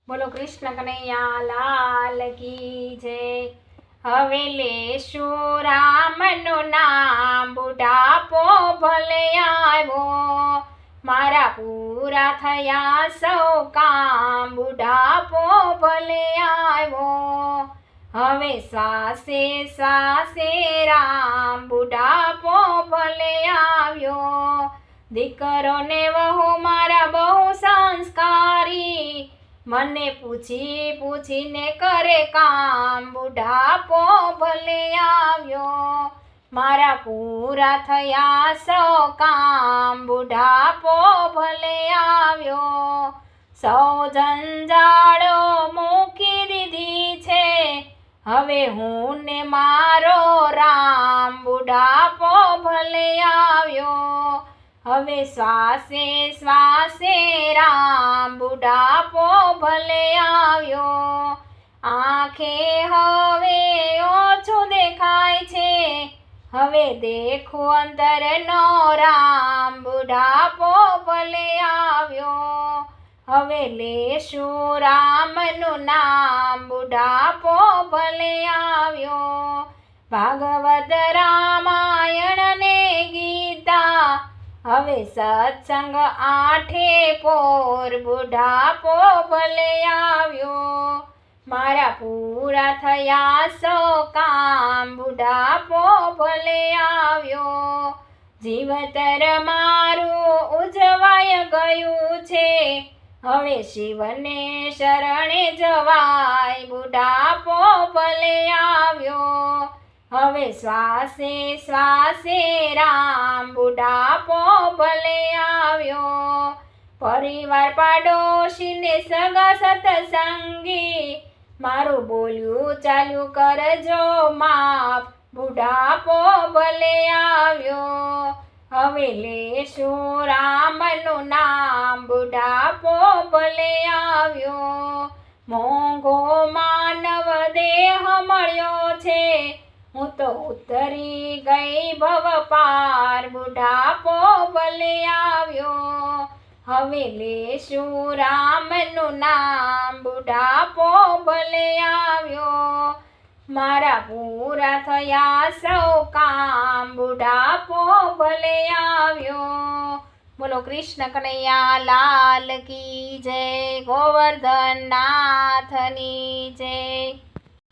બોલો કૃષ્ણ કનૈયા લાલ કી જય। હવે લેશું રામનું નામ, બુઢાપો ભલે આવ્યો, મારા પૂરા થયા સૌ કામ, બુઢાપો ભલે આવ્યો। હવે શ્વાસે શ્વાસે રામ, બુઢાપો ભલે આવ્યો। દીકરો ને વહુ મારા બહુ સંસ્કારી, મને પૂછી પૂછીને કરે કામ, બુઢાપો ભલે આવ્યો, મારા પૂરા થયા સૌ કામ, બુઢાપો ભલે આવ્યો। સૌ જંજાળો મૂકી દીધી છે, હવે હું ને મારો રામ, બુઢાપો ભલે આવ્યો। હવે શ્વાસે શ્વાસે રામ, બુઢાપો ભલે આવ્યો। આંખે હવે ઓછું દેખાય છે, હવે દેખું અંતરનો રામ, બુઢાપો ભલે આવ્યો। હવે લેશું રામનું નામ, બુઢાપો ભલે આવ્યો। ભાગવત રામાયણ ને ગીતા, હવે સત્સંગ આઠે પોર, બુઢાપો ભલે આવ્યો, મારા પૂરા થયા સૌ કામ, બુઢાપો ભલે આવ્યો। જીવતર મારું ઉજવાય ગયું છે, હવે શિવને શરણે જવાય, બુઢાપો ભલે આવ્યો। હવે શ્વાસે શ્વાસે રામ, બુઢાપો ભલે આવ્યો। પરિવાર પાડોશીને સગા સત્સંગી, મારું બોલ્યું ચાલ્યું કરજો માફ, બુઢાપો ભલે આવ્યો। હવે લેશું રામનું નામ, બુઢાપો ભલે આવ્યો। મોંઘો માનવ દેહ મળ્યો છે, હું તો ઉતરી ગઈ ભવ પાર, બુઢાપો ભલે આવ્યો। હવે લેશું રામનું નામ, બુઢાપો ભલે આવ્યો, મારા પૂરા થયા સૌ કામ, બુઢાપો ભલે આવ્યો। બોલો કૃષ્ણ કનૈયા લાલ કી જય, ગોવર્ધન નાથની જય।